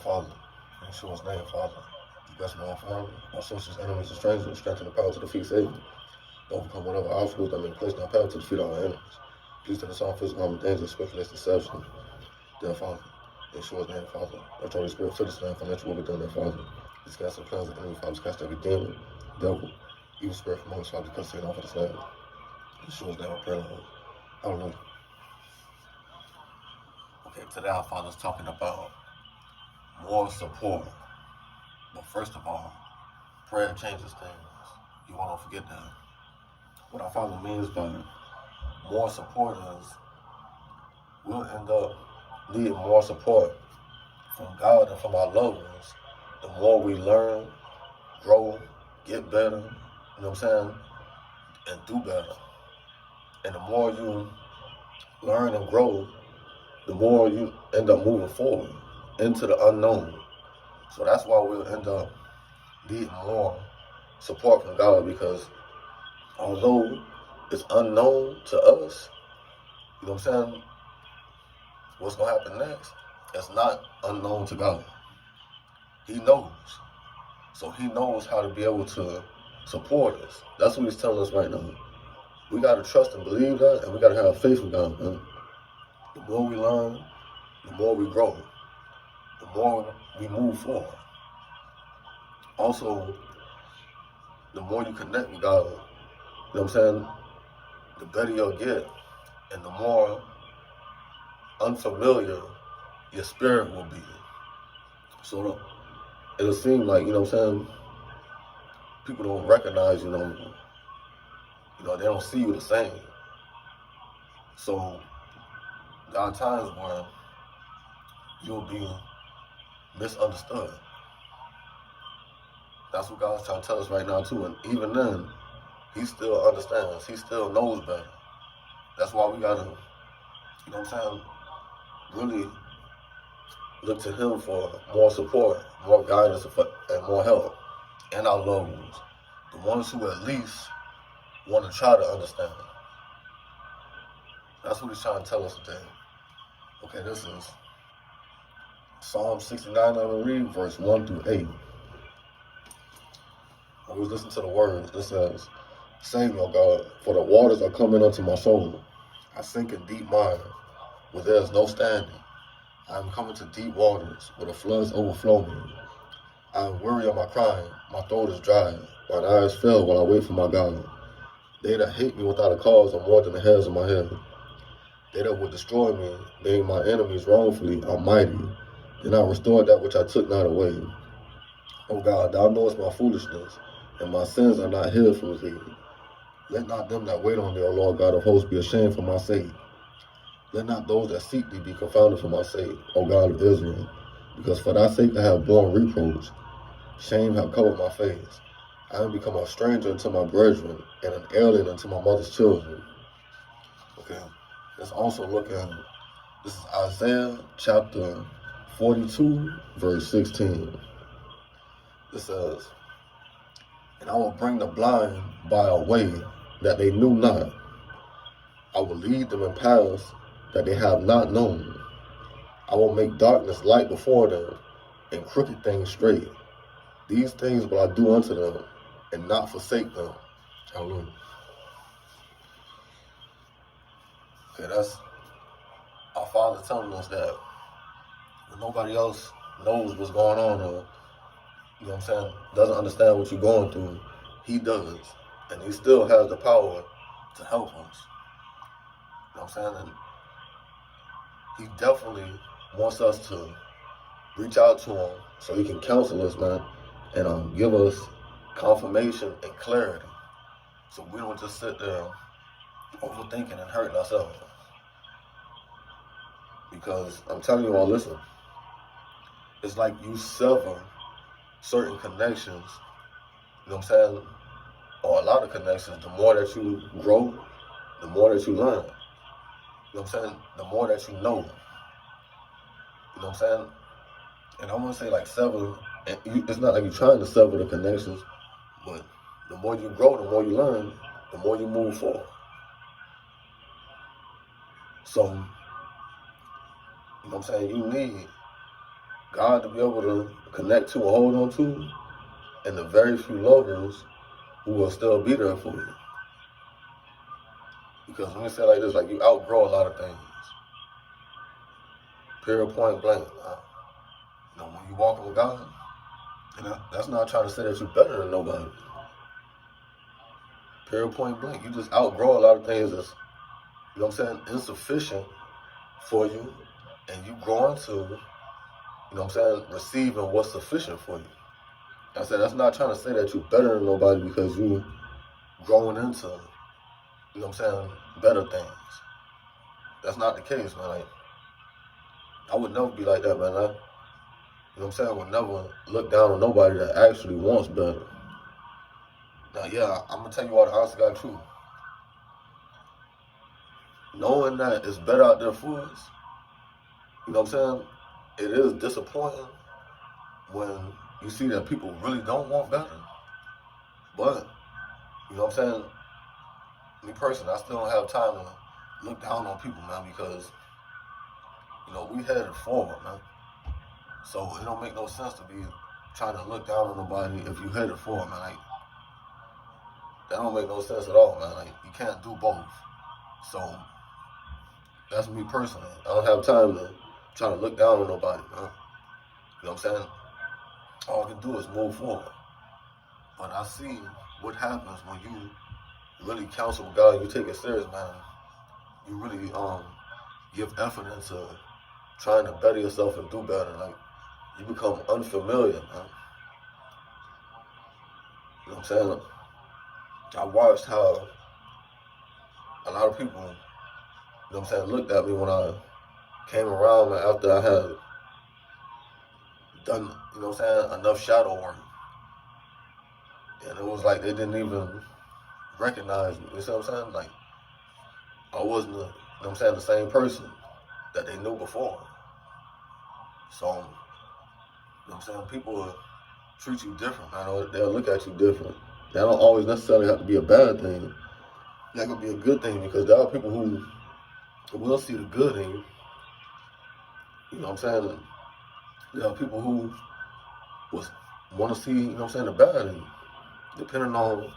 Father. In Yeshua's name, Father. You bless my Father, my sisters, enemies, and strangers, strengthen the power to defeat Satan. Overcome whatever obstacles that may place in our path to defeat our enemies. Please take us all physical harm and danger, especially deception. Dear Father, in Yeshua's name, Father. Let your Holy Spirit fill this land, financial will be done, dear Father. Please cast the plans of the enemy, Father. Cast every demon, devil, evil spirit from us, Father. Because Satan off of this land. In Yeshua's name, I pray, Lord. Hallelujah. Okay, today our Father's talking about more support. But first of all, prayer changes things. You won't forget that. What our Father means by more support is we'll end up needing more support from God and from our loved ones. The more we learn, grow, get better, you know what I'm saying, and do better. And the more you learn and grow, the more you end up moving forward into the unknown. So that's why we'll end up needing more support from God, because although it's unknown to us, you know what I'm saying, what's going to happen next, it's not unknown to God. He knows. So he knows how to be able to support us. That's what he's telling us right now. We got to trust and believe that, and we got to have faith in God, man. The more we learn, the more we grow, the more we move forward. Also, the more you connect with God, you know what I'm saying, the better you'll get, and the more unfamiliar your spirit will be. So it'll seem like, you know what I'm saying, people don't recognize, you know, they don't see you the same. So there are times where you'll be misunderstood. That's what God's trying to tell us right now too. And even then, he still understands. He still knows better. That's why we gotta, you know what I'm saying, really look to him for more support, more guidance, and more help. And our loved ones. The ones who at least want to try to understand. That's what he's trying to tell us today. Okay, this is Psalm 69, I'm going to read, verse 1 through 8. When we listen to the words, it says, "Save me, O God, for the waters are coming unto my soul. I sink in deep mire, where there is no standing. I am coming to deep waters, where the floods overflow me. I am weary of my crying, my throat is dry, mine eyes fail while I wait for my God. They that hate me without a cause are more than the hairs of my head. They that would destroy me, being my enemies wrongfully, are mighty, and I restored that which I took not away. O God, thou knowest my foolishness, and my sins are not hid from thee. Let not them that wait on thee, O Lord God of hosts, be ashamed for my sake. Let not those that seek thee be confounded for my sake, O God of Israel. Because for thy sake I have borne reproach. Shame have covered my face. I am become a stranger unto my brethren, and an alien unto my mother's children." Okay, let's also look at, this is Isaiah chapter 42, verse 16. It says, "And I will bring the blind by a way that they knew not. I will lead them in paths that they have not known. I will make darkness light before them, and crooked things straight. These things will I do unto them, and not forsake them." Hallelujah. Okay, that's our Father telling us that when nobody else knows what's going on, or, you know what I'm saying, doesn't understand what you're going through, he does. And he still has the power to help us. You know what I'm saying? And he definitely wants us to reach out to him so he can counsel us, man, and give us confirmation and clarity. So we don't just sit there overthinking and hurting ourselves. Because I'm telling you all, listen, it's like you sever certain connections, you know what I'm saying, or a lot of connections. The more that you grow, the more that you learn. You know what I'm saying? The more that you know. You know what I'm saying? And I want to say like sever, and it's not like you're trying to sever the connections, but the more you grow, the more you learn, the more you move forward. So, you know what I'm saying, you need God to be able to connect to and hold on to, and the very few lovers who will still be there for you. Because when you say like this, like you outgrow a lot of things. Period, point blank. When you walk with God, and that's not trying to say that you're better than nobody. Period, point blank. You just outgrow a lot of things that's, you know what I'm saying, insufficient for you, and you grow into, you know what I'm saying, receiving what's sufficient for you. I said that's not trying to say that you're better than nobody because you growing into, you know what I'm saying, better things. That's not the case, man. Like, I would never be like that, man. You know what I'm saying? I would never look down on nobody that actually wants better. Now, yeah, I'm going to tell you all the honest to God truth. Knowing that it's better out there for us, you know what I'm saying? It is disappointing when you see that people really don't want better. But, you know what I'm saying? Me personally, I still don't have time to look down on people, man, because, you know, we headed forward, man. So it don't make no sense to be trying to look down on nobody if you headed forward, man. Like, that don't make no sense at all, man. Like, you can't do both. So that's me personally. I don't have time to try to look down on nobody, man. You know what I'm saying? All I can do is move forward. But I see what happens when you really counsel with God and you take it serious, man. You really give effort into trying to better yourself and do better. Like, you become unfamiliar, man. You know what I'm saying? I watched how a lot of people, you know what I'm saying, looked at me when I came around, man, after I had done, you know what I'm saying, enough shadow work. And it was like they didn't even recognize me. You see what I'm saying? Like, I wasn't, you know what I'm saying, the same person that they knew before. So, you know what I'm saying, people will treat you different, man. They'll look at you different. That don't always necessarily have to be a bad thing. That could be a good thing because there are people who will see the good in you. You know what I'm saying? There are people who want to see, you know what I'm saying, the bad in you. Depending on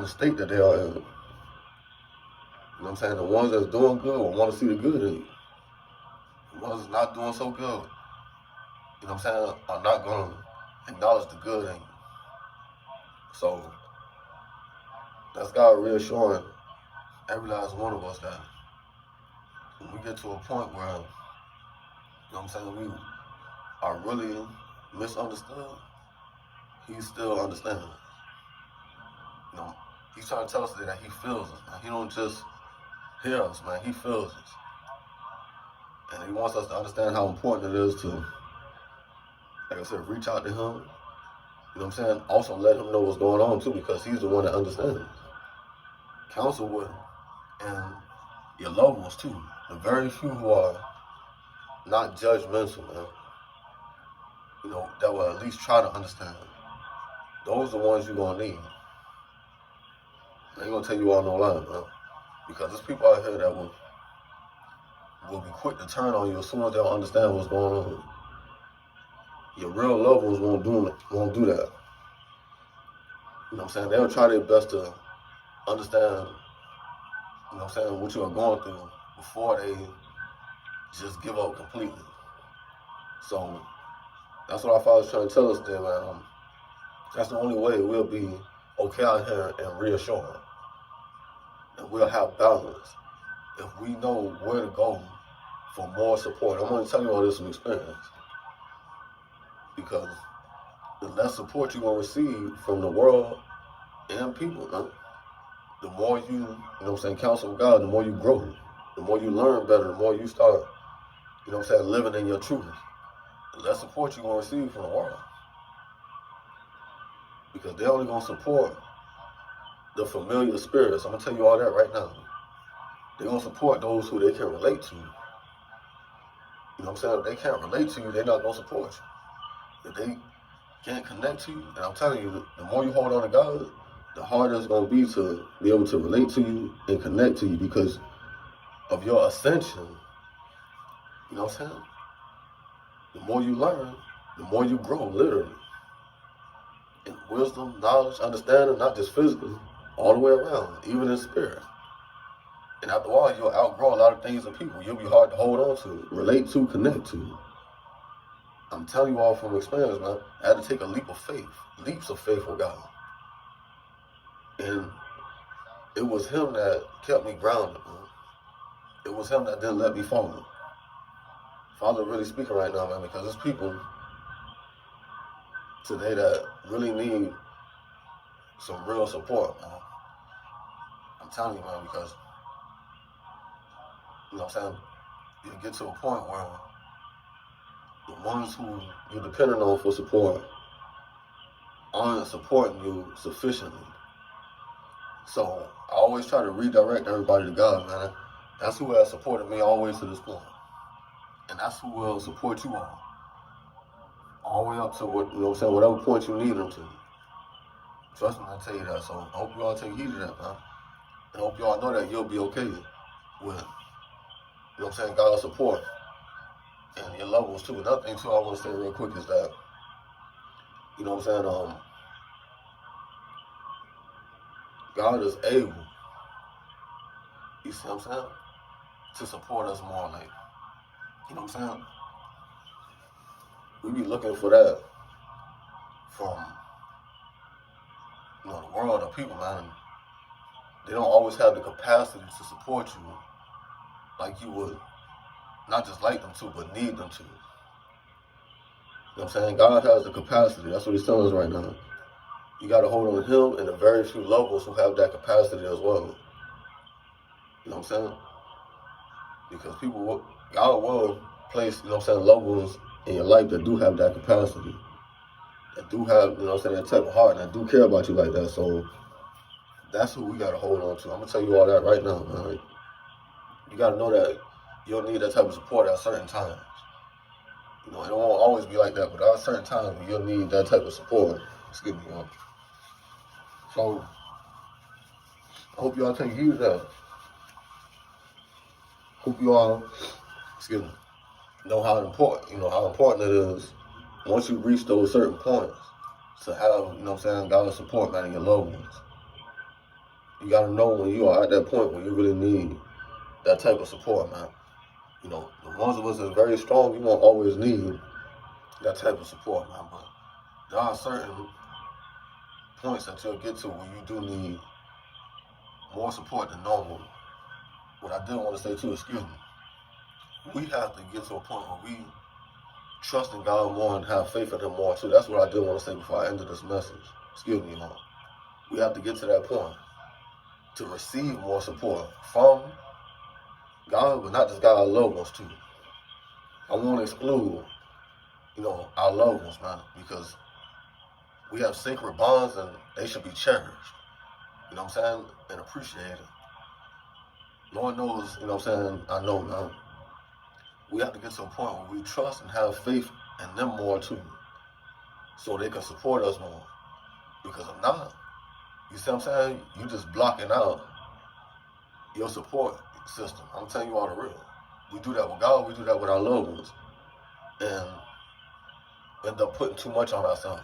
the state that they are in. You know what I'm saying? The ones that's doing good will want to see the good in you. The ones that's not doing so good, you know what I'm saying, are not going to acknowledge the good in you. So that's God reassuring every last one of us that when we get to a point where, you know what I'm saying, we are really misunderstood, He still understands. You know, He's trying to tell us that He feels us, man. He don't just hear us, man. He feels us. And He wants us to understand how important it is to, like I said, reach out to Him. You know what I'm saying? Also let Him know what's going on too, because He's the one that understands. Counsel with Him and your loved ones too. The very few who are not judgmental, man. You know, that will at least try to understand. Those are the ones you're gonna need. I ain't gonna tell you all no lie, man. Because there's people out here that will be quick to turn on you as soon as they don't understand what's going on. Your real loved ones won't do that. You know what I'm saying? They'll try their best to understand, you know what I'm saying, what you are going through before they just give up completely. So that's what our Father's trying to tell us there, man. That's the only way we'll be okay out here and reassuring. And we'll have balance if we know where to go for more support. I'm going to tell you all this from experience. Because the less support you're going to receive from the world and people, man, the more you know what I'm saying, counsel with God, the more you grow. The more you learn better, the more you start, you know what I'm saying, living in your truth. The less support you're going to receive from the world. Because they're only going to support the familiar spirits. I'm going to tell you all that right now. They're going to support those who they can relate to. You know what I'm saying? If they can't relate to you, they're not going to support you. If they can't connect to you, and I'm telling you, the more you hold on to God, the harder it's going to be able to relate to you and connect to you because of your ascension. You know what I'm saying? The more you learn, the more you grow, literally. In wisdom, knowledge, understanding, not just physically, all the way around, even in spirit. And after a while, you'll outgrow a lot of things and people. You'll be hard to hold on to, relate to, connect to. I'm telling you all from experience, man. I had to take a leaps of faith with God. And it was him that kept me grounded, man. It was him that didn't let me fall. Father really speaking right now, man, because there's people today that really need some real support, man. I'm telling you, man, because, you know what I'm saying, you get to a point where the ones who you're depending on for support aren't supporting you sufficiently. So I always try to redirect everybody to God, man. That's who has supported me all the way to this point. And that's who will support you all the way up to what, you know what I'm saying, whatever point you need them to. Trust me, I tell you that. So I hope you all take heed of that, man. And I hope you all know that you'll be okay with, you know what I'm saying, God's support and your loved ones too. Another thing too I want to say real quick is that, you know what I'm saying, God is able, you see what I'm saying, to support us more, like, you know what I'm saying? We be looking for that from, you know, the world of people, man. They don't always have the capacity to support you like you would, not just like them to, but need them to. You know what I'm saying? God has the capacity. That's what he's telling us right now. You got to hold on to him and the very few locals who have that capacity as well. You know what I'm saying? Because God will place, you know what I'm saying, locals in your life that do have that capacity, that do have, you know what I'm saying, that type of heart, and that do care about you like that. So that's who we got to hold on to. I'm going to tell you all that right now, man. You got to know that you'll need that type of support at certain times. You know, it won't always be like that, but there are certain times when you'll need that type of support. Excuse me, y'all. So I hope y'all take heed of that. Hope you all, excuse me, know how important it is once you reach those certain points to have, you know what I'm saying, God's support, man, in your loved ones. You got to know when you are at that point when you really need that type of support, man. You know, the ones of us that are very strong, you won't always need that type of support, man. But there are certain points that you'll get to where you do need more support than normal. What I did want to say too, excuse me, we have to get to a point where we trust in God more and have faith in him more too. That's what I did want to say before I ended this message. Excuse me, y'all. We have to get to that point to receive more support from God, but not just God, our loved ones too. I won't exclude, you know, our loved ones, man, because we have sacred bonds and they should be cherished. You know what I'm saying? And appreciated. Lord knows, you know what I'm saying, I know, man. We have to get to a point where we trust and have faith in them more too, so they can support us more. Because if not, you see what I'm saying, you just blocking out your support system. I'm telling you all the real. We do that with God, we do that with our loved ones, and end up putting too much on ourselves.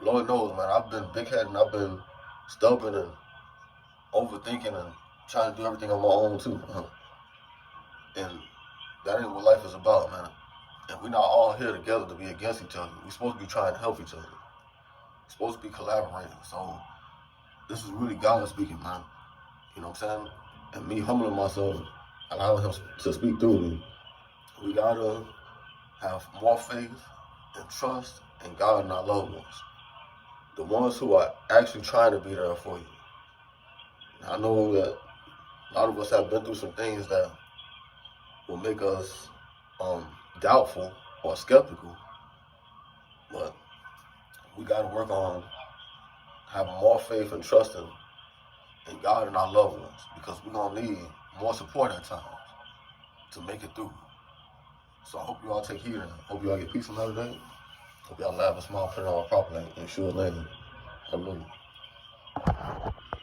Lord knows, man, I've been big-headed and I've been stubborn and overthinking and trying to do everything on my own too. And that ain't what life is about, man. And we're not all here together to be against each other. We're supposed to be trying to help each other. We're supposed to be collaborating. So this is really God speaking, man. You know what I'm saying? And me humbling myself, allowing him to speak through me. We gotta have more faith and trust in God and our loved ones. The ones who are actually trying to be there for you. Now, I know that a lot of us have been through some things that will make us doubtful or skeptical, but we got to work on having more faith and trusting in God and our loved ones, because we're going to need more support at times to make it through. So I hope you all take heed of that. Hope you all get peace another day. Hope y'all laugh and smile, put it on properly, and sure name. Hallelujah.